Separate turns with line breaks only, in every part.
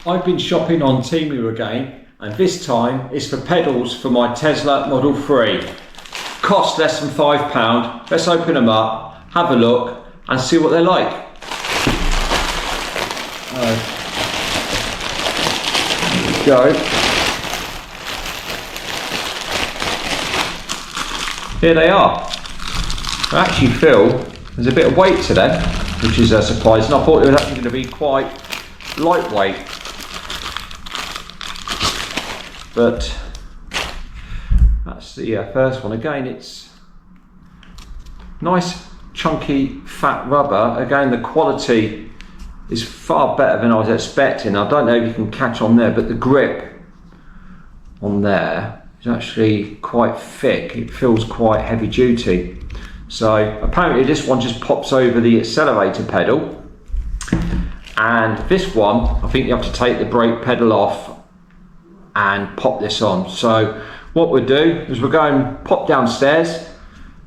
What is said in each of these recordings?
I've been shopping on Temu again, and this time it's for pedals for my Tesla Model 3. Cost less than £5. Let's open them up, have a look and see what they're like. Go. Here they are. I actually feel there's a bit of weight to them, which is surprising. I thought it was actually going to be quite lightweight, but that's the first one. Again, it's nice chunky fat rubber. Again, the quality is far better than I was expecting. I don't know if you can catch on there, but the grip on there is actually quite thick. It feels quite heavy duty. So apparently this one just pops over the accelerator pedal, and this one I think you have to take the brake pedal off and pop this on. So what we'll do is we'll go and pop downstairs,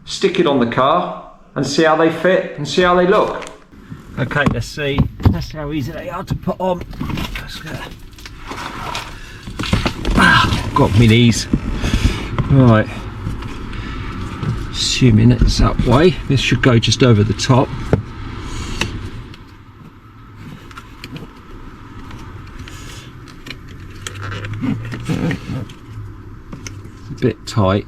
stick it on the car and see how they fit and see how they look. Okay, let's see how easy they are to put on. Let's go. Got me these. Right, assuming it's that way, this should go just over the top. It's a bit tight.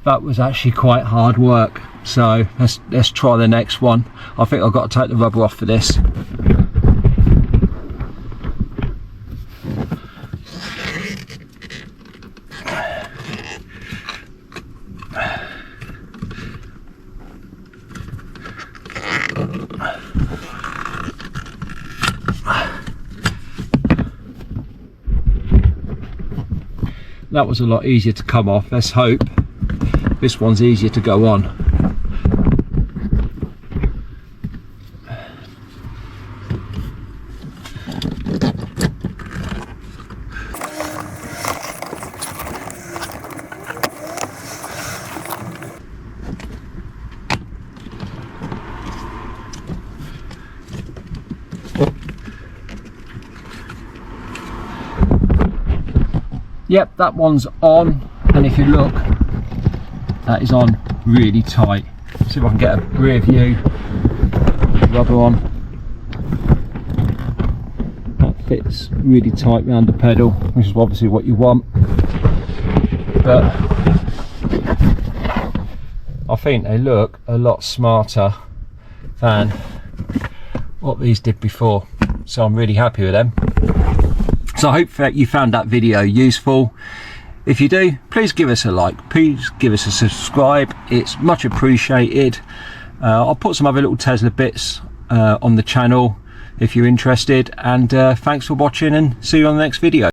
That was actually quite hard work, so let's try the next one. I think I've got to take the rubber off for this. That was a lot easier to come off. Let's hope this one's easier to go on. Yep, that one's on, and if you look, that is on really tight. See if I can get a rear view. Rubber on. That fits really tight around the pedal, which is obviously what you want. But I think they look a lot smarter than what these did before. So I'm really happy with them. So I hope that you found that video useful. If you do, please give us a like, please give us a subscribe, it's much appreciated. I'll put some other little Tesla bits on the channel if you're interested, and thanks for watching, and see you on the next video.